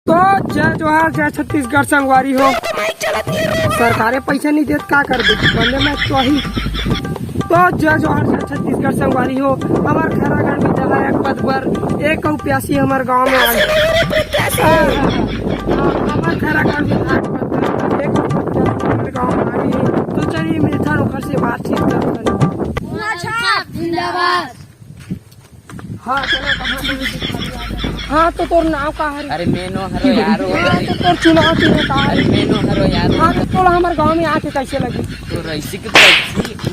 तो जय जोहार जय छत्तीसगढ़ संगवारी हो। सरकारे पैसा नहीं देत का कर दे बंदे में तो ही। तो जय जोहार जय छत्तीसगढ़ संगवारी हो। हमार खैरागढ़ में विद्यालय पद पर एक प्यासी हमारे गांव में आ हमार खैरागढ़ विधायक पद पर एक हमारे गाँव में आ गई। तो चलिए मिलता ओखर से बातचीत करते। हाँ चलो कहाँ हाँ तो तोर नाम का है? अरे मेनो हरो यारो। हाँ तो तोर चुनाव चिन्ह का है? अरे मेनो हरो यारो। हाँ तो तोरा हमारे गांव में आके कैसे लगी? तो रईसी की तो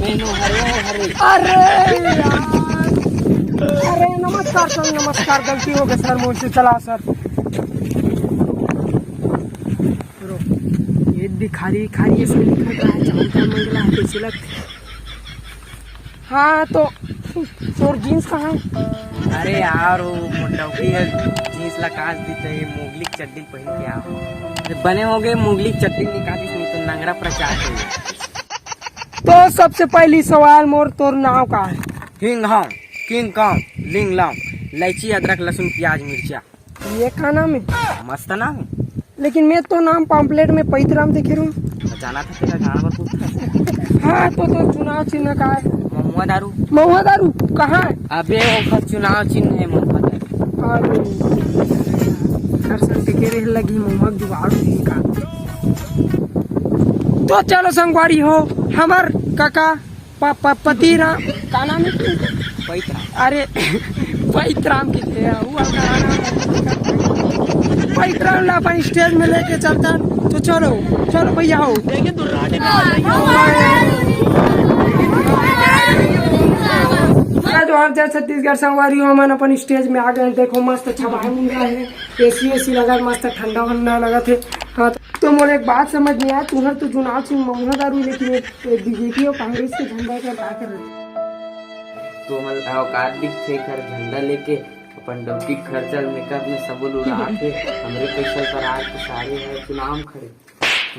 मेनो हरो हरो। अरे यार, अरे नमस्कार सर, नमस्कार। गलती हो गई सर मुझसे। चला सर ये भिखारी खारी ऐसे लिखा है चावल मंगला है कैसे लगते। हाँ तो तोर जीन्स कहाँ है? अरे यार वो मोटौकी जीन्स ला काट देते ये मुगली चड्डी पहन के आओ बने हो गए। मुगली चड्डी निकाली नहीं तो नंगरा प्रचार है। तो सबसे पहली सवाल मोर तोर नाम का है? हिंग हांग किंग कांग लिंग लांग इलायची अदरक लहसुन प्याज मिर्चा। ये का नाम है? मस्त नाम है। लेकिन मैं तो नाम पम्पलेट में पैतराम देखे रहूँ। जाना था तेरा जानवर पूछता। हाँ तो चुनाव चिन्ह का है? महुआ दारू। महुआ दारू कहाँ है? अबे वो चुनाव चिन्ह है महुआ दारू। अरे घर से टिके रह लगी महुआ जुगाड़ का। तो चलो संगवारी हो हमार काका पति राम का नाम है? पैतरा। अरे पैतराम की थे हुआ पैतराम ला अपन स्टेज में लेके चलता। तो चलो चलो भैया हो जोहार जय छत्तीसगढ़ संगवारी हो। मन अपन स्टेज में आ गए। देखो मस्त अच्छा भाई मुंगा है, एसी लगा मस्त ठंडा वंडा लगा थे। हाँ तो मोरे एक बात समझ नहीं आया, तुम्हारे तो चुनाव चिन्ह महुआ दारू लेकिन बीजेपी और कांग्रेस के झंडा का क्या कर रहे? तो हमारे औकात भी थे कर झंडा लेके अपन डब्बी खर्चा मेकअप में सब उड़ा के हमरे पैसा पर आज तो सारे है चुनाव खड़े।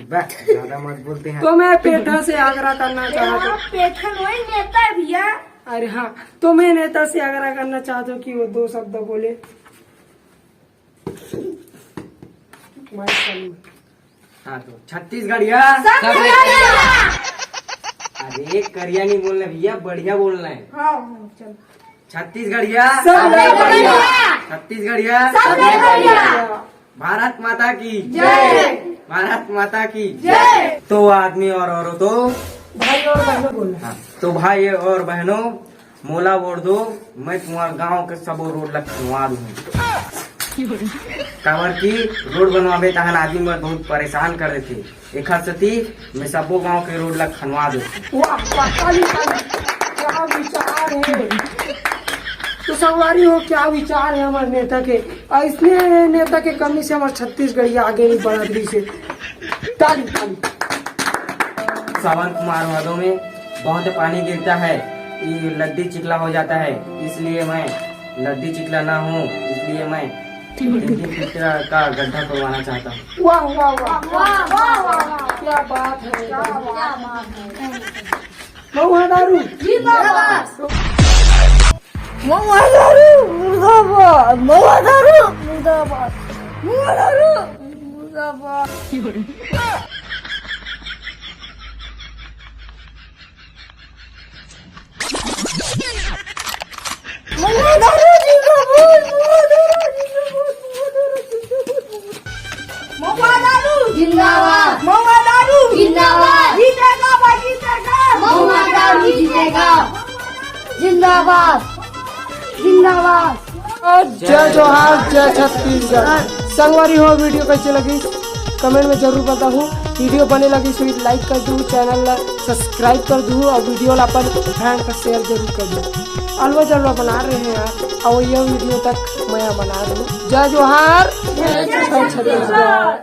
ज्यादा मत बोलते हैं। तो मैं पेठा से आग्रह करना चाहता हूँ। पेठन वही नेता है भैया। अरे हाँ तो मैं नेता से आग्रह करना चाहता हूँ कि वो दो शब्द बोले। हाँ तो छत्तीसगढ़िया अरे करिया नहीं बोलना भैया, बढ़िया बोलना है। हाँ चल छत्तीसगढ़िया छत्तीसगढ़िया भारत माता की जय। भारत माता की जय। तो आदमी और औरतों भाई और बहनों बोलना। हाँ, तो भाई और बहनों मोला वोट दो। मैं तुम्हारे गांव के सब रोड लग बनवा दूंगी। काबर की रोड बनवाबे तहन आदमी में बहुत परेशान कर रहे थे। एक सती मैं सबो गांव के रोड लग खनवा दो। वाह क्या विचार है। तो संगवारी हो क्या विचार है हमारे नेता के। इसने नेता के कमी से हमारे छत्तीसगढ़ आगे नहीं बढ़ा रही से। ताली ताली। सावन कुमार वादों में बहुत पानी गिरता है, ये लद्दी चिकला हो जाता है। इसलिए मैं लद्दी चिकला ना हूँ, इसलिए मैं 3 फीट का गड्ढा करवाना चाहता हूँ। वाह वाह वाह वाह क्या बात है। महुआ दारू जिंदाबाद। महुआ दारू मुर्दाबाद। महुआ दारू मुर्दाबाद। महुआ दारू मुर्दाबाद। महुआ दारू जिंदाबाद। महुआ दारू जिंदाबाद। महुआ दारू जिंदाबाद। जीतेगा भाई जीतेगा। महुआ दारू जीतेगा। जिंदाबाद जिंदाबाद। और जय जोहार जय छत्तीसगढ़ संगवारी हो। वीडियो कैसे लगी कमेंट में जरूर बता हूँ। वीडियो बने लगी तो लाइक कर दूँ, चैनल सब्सक्राइब कर दूँ और वीडियो अपन फ्रेंड का शेयर जरूर कर दूँ। अलवा बना रहे हैं यार और यह वीडियो तक मैं बना दूँ। जय जोहार जय छत्तीसगढ़।